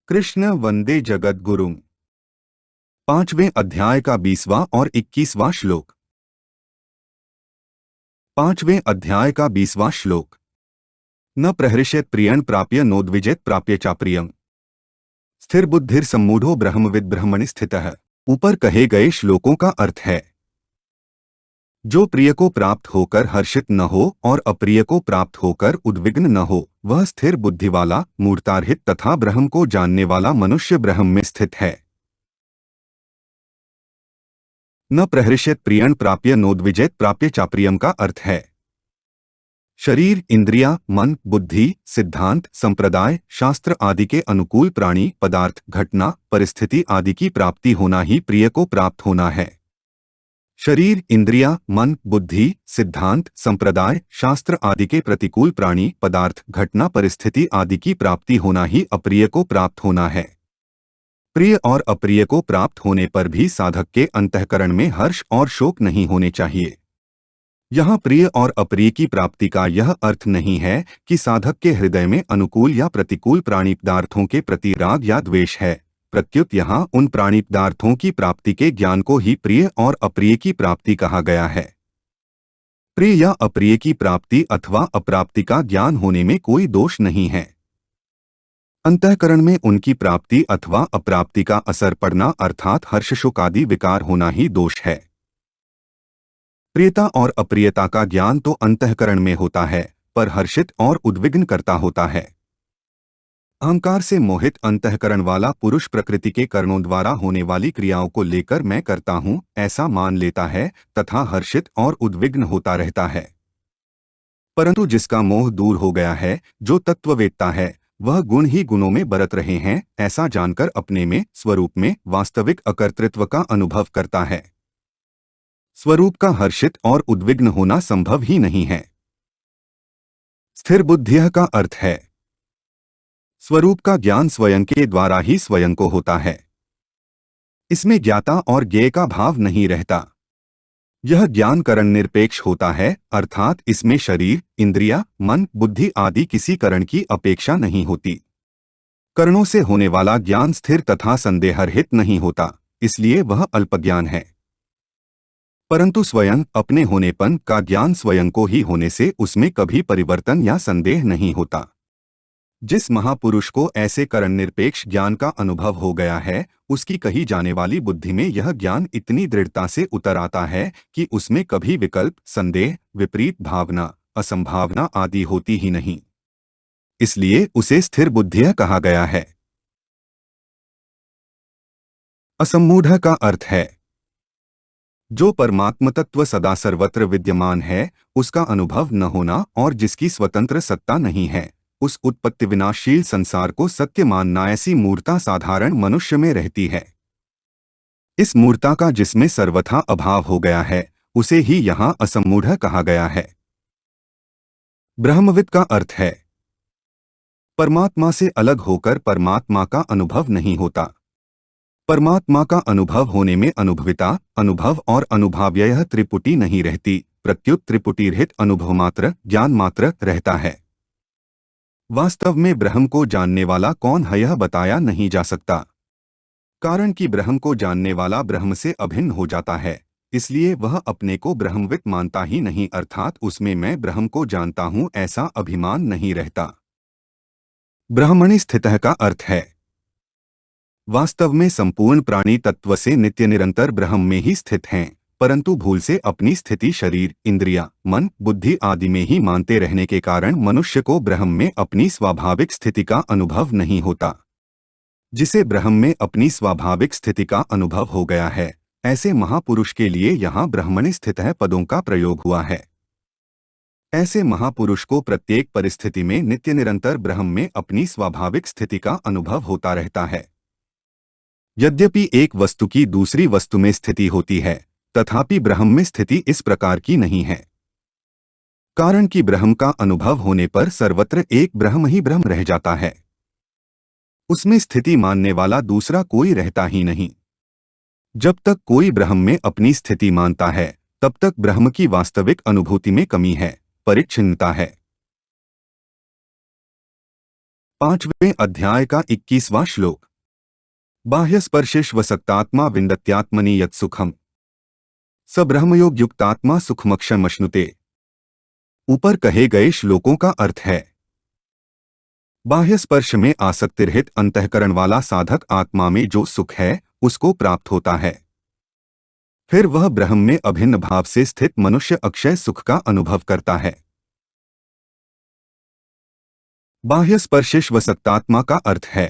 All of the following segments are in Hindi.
कृष्ण वंदे जगद्गुरुम्। 5वें अध्याय का 20वां और 21वां श्लोक। 5वें अध्याय का 20वां श्लोक। न प्रहृष्यत प्रियं प्राप्य नोद्विजेत प्राप्य चाप्रियम्। स्थिर बुद्धिर सम्मूढ़ो ब्रह्मविद् ब्रह्मणि स्थितः। ऊपर कहे गए श्लोकों का अर्थ है, जो प्रिय को प्राप्त होकर हर्षित न हो और अप्रिय को प्राप्त होकर उद्विग्न न हो, वह स्थिर बुद्धि वाला, मूर्तारहित तथा ब्रह्म को जानने वाला मनुष्य ब्रह्म में स्थित है। न प्रहृष्यत प्रियं प्राप्य नोद्विजेत प्राप्य चाप्रियम का अर्थ है, शरीर, इंद्रिया, मन, बुद्धि, सिद्धांत, संप्रदाय, शास्त्र आदि के अनुकूल प्राणी, पदार्थ, घटना, परिस्थिति आदि की प्राप्ति होना ही प्रिय को प्राप्त होना है। शरीर, इंद्रिया, मन, बुद्धि, सिद्धांत, संप्रदाय, शास्त्र आदि के प्रतिकूल प्राणी, पदार्थ, घटना, परिस्थिति आदि की प्राप्ति होना ही अप्रिय को प्राप्त होना है। प्रिय और अप्रिय को प्राप्त होने पर भी साधक के अंतःकरण में हर्ष और शोक नहीं होने चाहिए। यहाँ प्रिय और अप्रिय की प्राप्ति का यह अर्थ नहीं है कि साधक के हृदय में अनुकूल या प्रतिकूल प्राणी पदार्थों के प्रति राग या द्वेष है। प्रत्युत यहाँ उन प्राणी पदार्थों की प्राप्ति के ज्ञान को ही प्रिय और अप्रिय की प्राप्ति कहा गया है। प्रिय या अप्रिय की प्राप्ति अथवा अप्राप्ति का ज्ञान होने में कोई दोष नहीं है। अंतःकरण में उनकी प्राप्ति अथवा अप्राप्ति का असर पड़ना अर्थात हर्ष शोक आदि विकार होना ही दोष है। प्रियता और अप्रियता का ज्ञान तो अंतःकरण में होता है, पर हर्षित और उद्विग्न करता होता है। अहंकार से मोहित अंतःकरण वाला पुरुष प्रकृति के कर्णों द्वारा होने वाली क्रियाओं को लेकर मैं करता हूँ ऐसा मान लेता है तथा हर्षित और उद्विग्न होता रहता है। परंतु जिसका मोह दूर हो गया है, जो तत्ववेत्ता है, वह गुण ही गुणों में बरत रहे हैं ऐसा जानकर अपने में, स्वरूप में वास्तविक अकर्तृत्व का अनुभव करता है। स्वरूप का हर्षित और उद्विग्न होना संभव ही नहीं है। स्थिर बुद्धिः का अर्थ है, स्वरूप का ज्ञान स्वयं के द्वारा ही स्वयं को होता है। इसमें ज्ञाता और ज्ञेय का भाव नहीं रहता। यह ज्ञान करण निरपेक्ष होता है, अर्थात इसमें शरीर, इंद्रिया, मन, बुद्धि आदि किसी करण की अपेक्षा नहीं होती। करणों से होने वाला ज्ञान स्थिर तथा संदेहरहित नहीं होता, इसलिए वह अल्पज्ञान है। परंतु स्वयं अपने होनेपन का ज्ञान स्वयं को ही होने से उसमें कभी परिवर्तन या संदेह नहीं होता। जिस महापुरुष को ऐसे करण निरपेक्ष ज्ञान का अनुभव हो गया है, उसकी कही जाने वाली बुद्धि में यह ज्ञान इतनी दृढ़ता से उतर आता है कि उसमें कभी विकल्प, संदेह, विपरीत भावना, असंभावना आदि होती ही नहीं। इसलिए उसे स्थिर बुद्धिः कहा गया है। असम्मूढ़ का अर्थ है, जो परमात्म तत्व सदा सर्वत्र विद्यमान है, उसका अनुभव न होना और जिसकी स्वतंत्र सत्ता नहीं है, उस उत्पत्ति विनाशील संसार को सत्य मानना, ऐसी मूर्ता साधारण मनुष्य में रहती है। इस मूर्ता का जिसमें सर्वथा अभाव हो गया है, उसे ही यहाँ असम्मूढ़ कहा गया है। ब्रह्मविद् का अर्थ है, परमात्मा से अलग होकर परमात्मा का अनुभव नहीं होता। परमात्मा का अनुभव होने में अनुभविता, अनुभव और अनुभाव्य यह त्रिपुटी नहीं रहती, प्रत्युत त्रिपुटीरहित अनुभव मात्र, ज्ञान मात्र रहता है। वास्तव में ब्रह्म को जानने वाला कौन है यह बताया नहीं जा सकता, कारण कि ब्रह्म को जानने वाला ब्रह्म से अभिन्न हो जाता है, इसलिए वह अपने को ब्रह्मवित् मानता ही नहीं, अर्थात उसमें मैं ब्रह्म को जानता हूँ ऐसा अभिमान नहीं रहता। ब्रह्मणि स्थितः का अर्थ है, वास्तव में संपूर्ण प्राणी तत्व से नित्य निरंतर ब्रह्म में ही स्थित हैं, परंतु भूल से अपनी स्थिति शरीर, इंद्रिया, मन, बुद्धि आदि में ही मानते रहने के कारण मनुष्य को ब्रह्म में अपनी स्वाभाविक स्थिति का अनुभव नहीं होता। जिसे ब्रह्म में अपनी स्वाभाविक स्थिति का अनुभव हो गया है, ऐसे महापुरुष के लिए यहाँ ब्रह्मणि स्थितः पदों का प्रयोग हुआ है। ऐसे महापुरुष को प्रत्येक परिस्थिति में नित्य निरंतर ब्रह्म में अपनी स्वाभाविक स्थिति का अनुभव होता रहता है। यद्यपि एक वस्तु की दूसरी वस्तु में स्थिति होती है, तथापि ब्रह्म में स्थिति इस प्रकार की नहीं है, कारण कि ब्रह्म का अनुभव होने पर सर्वत्र एक ब्रह्म ही ब्रह्म रह जाता है। उसमें स्थिति मानने वाला दूसरा कोई रहता ही नहीं। जब तक कोई ब्रह्म में अपनी स्थिति मानता है, तब तक ब्रह्म की वास्तविक अनुभूति में कमी है, परिच्छिन्नता है। 5वें अध्याय का 21वां श्लोक। बाह्य स्पर्शेष्वसक्तात्मा विन्दत्यात्मनि यत् सुखम स ब्रह्मयोग युक्तात्मा सुखमक्षमश्नुते। ऊपर कहे गए श्लोकों का अर्थ है, बाह्य स्पर्श में आसक्तिरहित अंतःकरण वाला साधक आत्मा में जो सुख है उसको प्राप्त होता है। फिर वह ब्रह्म में अभिन्न भाव से स्थित मनुष्य अक्षय सुख का अनुभव करता है। बाह्य स्पर्शेष्वसक्तात्मा का अर्थ है,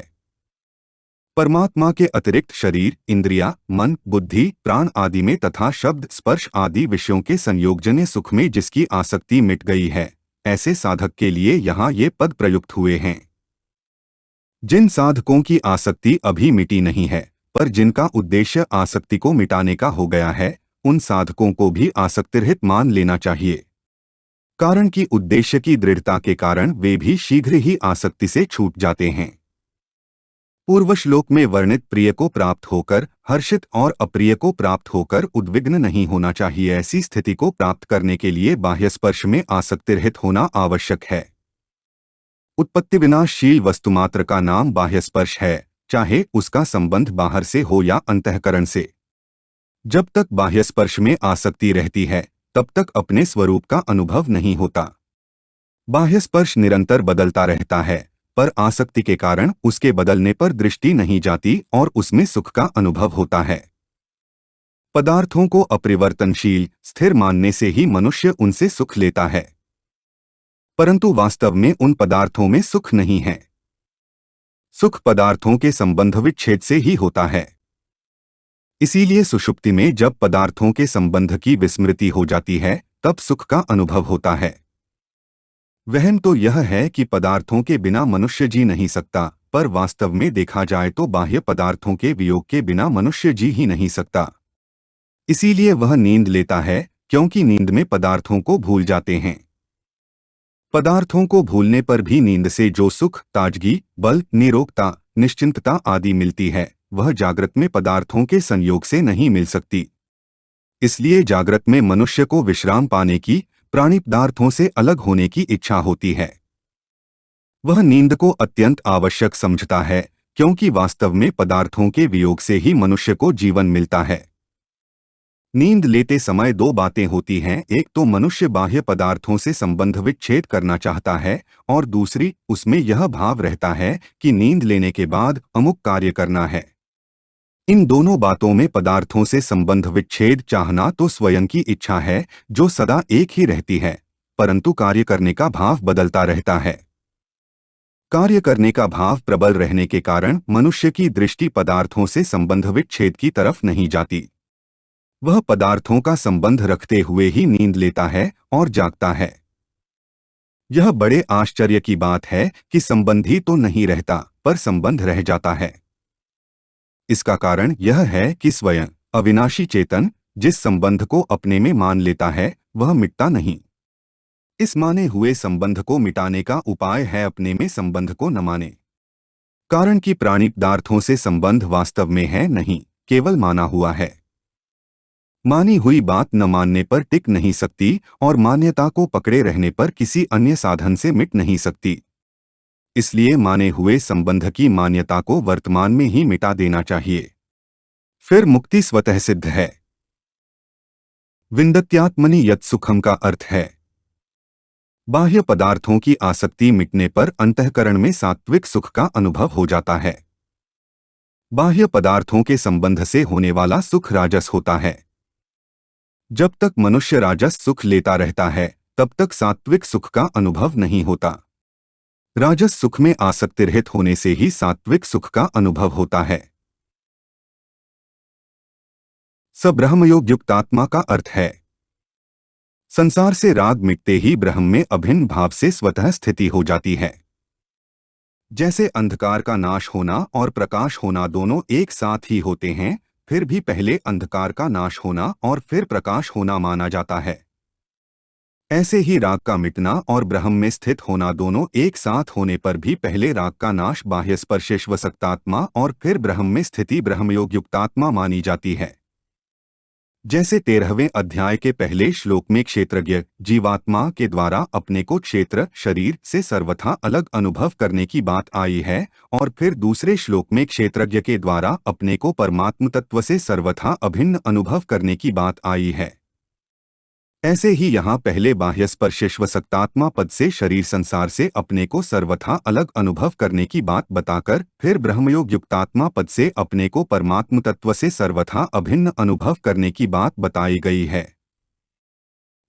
परमात्मा के अतिरिक्त शरीर, इंद्रिया, मन, बुद्धि, प्राण आदि में तथा शब्द, स्पर्श आदि विषयों के संयोगजन्य सुख में जिसकी आसक्ति मिट गई है, ऐसे साधक के लिए यहाँ ये पद प्रयुक्त हुए हैं। जिन साधकों की आसक्ति अभी मिटी नहीं है पर जिनका उद्देश्य आसक्ति को मिटाने का हो गया है, उन साधकों को भी आसक्तिरहित मान लेना चाहिए, कारण कि उद्देश्य की दृढ़ता के कारण वे भी शीघ्र ही आसक्ति से छूट जाते हैं। पूर्व श्लोक में वर्णित प्रिय को प्राप्त होकर हर्षित और अप्रिय को प्राप्त होकर उद्विग्न नहीं होना चाहिए। ऐसी स्थिति को प्राप्त करने के लिए बाह्य स्पर्श में आसक्तिरहित होना आवश्यक है। उत्पत्ति विनाशशील वस्तुमात्र का नाम बाह्य स्पर्श है, चाहे उसका संबंध बाहर से हो या अंतःकरण से। जब तक बाह्य स्पर्श में आसक्ति रहती है तब तक अपने स्वरूप का अनुभव नहीं होता। बाह्य स्पर्श निरंतर बदलता रहता है पर आसक्ति के कारण उसके बदलने पर दृष्टि नहीं जाती और उसमें सुख का अनुभव होता है। पदार्थों को अपरिवर्तनशील स्थिर मानने से ही मनुष्य उनसे सुख लेता है, परंतु वास्तव में उन पदार्थों में सुख नहीं है। सुख पदार्थों के संबंध विच्छेद से ही होता है। इसीलिए सुषुप्ति में जब पदार्थों के संबंध की विस्मृति हो जाती है तब सुख का अनुभव होता है। वहम तो यह है कि पदार्थों के बिना मनुष्य जी नहीं सकता, पर वास्तव में देखा जाए तो बाह्य पदार्थों के वियोग के बिना मनुष्य जी ही नहीं सकता। इसीलिए वह नींद लेता है, क्योंकि नींद में पदार्थों को भूल जाते हैं। पदार्थों को भूलने पर भी नींद से जो सुख, ताजगी, बल, निरोगता, निश्चिंतता आदि मिलती है वह जागृत में पदार्थों के संयोग से नहीं मिल सकती। इसलिए जागृत में मनुष्य को विश्राम पाने की, प्राणी पदार्थों से अलग होने की इच्छा होती है। वह नींद को अत्यंत आवश्यक समझता है, क्योंकि वास्तव में पदार्थों के वियोग से ही मनुष्य को जीवन मिलता है। नींद लेते समय दो बातें होती हैं, एक तो मनुष्य बाह्य पदार्थों से संबंध विच्छेद करना चाहता है और दूसरी उसमें यह भाव रहता है कि नींद लेने के बाद अमुक कार्य करना है। इन दोनों बातों में पदार्थों से संबंध विच्छेद चाहना तो स्वयं की इच्छा है जो सदा एक ही रहती है, परंतु कार्य करने का भाव बदलता रहता है। कार्य करने का भाव प्रबल रहने के कारण मनुष्य की दृष्टि पदार्थों से संबंध विच्छेद की तरफ नहीं जाती। वह पदार्थों का संबंध रखते हुए ही नींद लेता है और जागता है। यह बड़े आश्चर्य की बात है कि संबंधी तो नहीं रहता पर संबंध रह जाता है। इसका कारण यह है कि स्वयं अविनाशी चेतन जिस संबंध को अपने में मान लेता है वह मिटता नहीं। इस माने हुए संबंध को मिटाने का उपाय है अपने में संबंध को न माने। कारण कि प्राणी पदार्थों से संबंध वास्तव में है नहीं, केवल माना हुआ है। मानी हुई बात न मानने पर टिक नहीं सकती और मान्यता को पकड़े रहने पर किसी अन्य साधन से मिट नहीं सकती। इसलिए माने हुए संबंध की मान्यता को वर्तमान में ही मिटा देना चाहिए, फिर मुक्ति स्वतः सिद्ध है। विन्दत्यात्मनि यत् सुखम का अर्थ है, बाह्य पदार्थों की आसक्ति मिटने पर अंतःकरण में सात्विक सुख का अनुभव हो जाता है। बाह्य पदार्थों के संबंध से होने वाला सुख राजस होता है। जब तक मनुष्य राजस सुख लेता रहता है तब तक सात्विक सुख का अनुभव नहीं होता। राजस सुख में आसक्तिरहित होने से ही सात्विक सुख का अनुभव होता है। स ब्रह्मयोग युक्तात्मा का अर्थ है, संसार से राग मिटते ही ब्रह्म में अभिन्न भाव से स्वतः स्थिति हो जाती है। जैसे अंधकार का नाश होना और प्रकाश होना दोनों एक साथ ही होते हैं, फिर भी पहले अंधकार का नाश होना और फिर प्रकाश होना माना जाता है। ऐसे ही राग का मिटना और ब्रह्म में स्थित होना दोनों एक साथ होने पर भी पहले राग का नाश बाह्य स्पर्शेष्वसक्तात्मा और फिर ब्रह्म में स्थिति ब्रह्मयोग युक्तात्मा मानी जाती है। जैसे 13वें अध्याय के पहले श्लोक में क्षेत्रज्ञ जीवात्मा के द्वारा अपने को क्षेत्र शरीर से सर्वथा अलग अनुभव करने की बात आई है, और फिर दूसरे श्लोक में क्षेत्रज्ञ के द्वारा अपने को परमात्म तत्व से सर्वथा अभिन्न अनुभव करने की बात आई है। ऐसे ही यहाँ पहले बाह्य स्पर्शेश्व सक्तात्मा पद से शरीर संसार से अपने को सर्वथा अलग अनुभव करने की बात बताकर फिर ब्रह्मयोग युक्तात्मा पद से अपने को परमात्म तत्व से सर्वथा अभिन्न अनुभव करने की बात बताई गई है।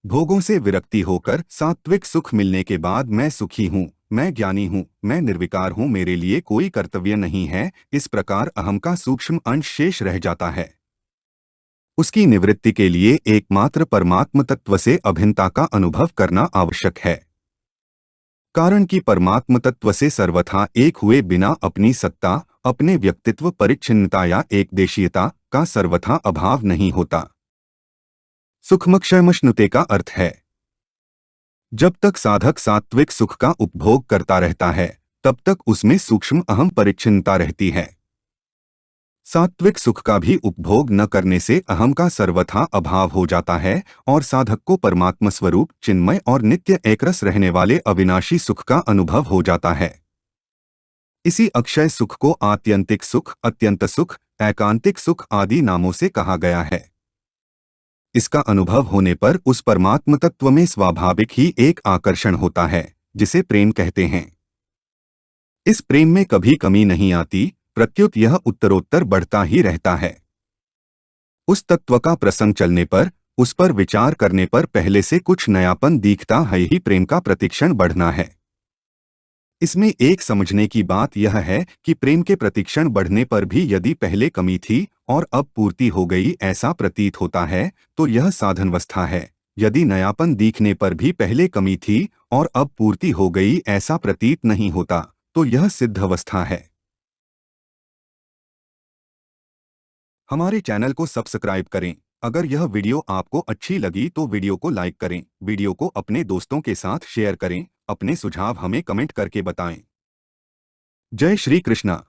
भोगों से विरक्ति होकर सात्विक सुख मिलने के बाद मैं सुखी हूँ, मैं ज्ञानी हूँ, मैं निर्विकार हूँ, मेरे लिए कोई कर्तव्य नहीं है, इस प्रकार अहम का सूक्ष्म अंश शेष रह जाता है। उसकी निवृत्ति के लिए एकमात्र परमात्म तत्व से अभिन्नता का अनुभव करना आवश्यक है, कारण कि परमात्म तत्व से सर्वथा एक हुए बिना अपनी सत्ता, अपने व्यक्तित्व परिच्छिन्नता या एकदेशीयता का सर्वथा अभाव नहीं होता। सुखमक्षयमश्नुते का अर्थ है, जब तक साधक सात्विक सुख का उपभोग करता रहता है तब तक उसमें सूक्ष्म अहम परिच्छिन्नता रहती है। सात्विक सुख का भी उपभोग न करने से अहम का सर्वथा अभाव हो जाता है और साधक को परमात्मा स्वरूप चिन्मय और नित्य एकरस रहने वाले अविनाशी सुख का अनुभव हो जाता है। इसी अक्षय सुख को आत्यंतिक सुख, अत्यंत सुख, एकांतिक सुख आदि नामों से कहा गया है। इसका अनुभव होने पर उस परमात्म तत्व में स्वाभाविक ही एक आकर्षण होता है जिसे प्रेम कहते हैं। इस प्रेम में कभी कमी नहीं आती, प्रत्युत यह उत्तरोत्तर बढ़ता ही रहता है। उस तत्व का प्रसंग चलने पर, उस पर विचार करने पर पहले से कुछ नयापन दिखता है ही प्रेम का प्रतिक्षण बढ़ना है। इसमें एक समझने की बात यह है कि प्रेम के प्रतिक्षण बढ़ने पर भी यदि पहले कमी थी और अब पूर्ति हो गई ऐसा प्रतीत होता है तो यह साधनावस्था है। यदि नयापन दिखने पर भी पहले कमी थी और अब पूर्ति हो गई ऐसा प्रतीत नहीं होता तो यह सिद्धावस्था है। हमारे चैनल को सब्सक्राइब करें। अगर यह वीडियो आपको अच्छी लगी तो वीडियो को लाइक करें, वीडियो को अपने दोस्तों के साथ शेयर करें, अपने सुझाव हमें कमेंट करके बताएं। जय श्री कृष्णा।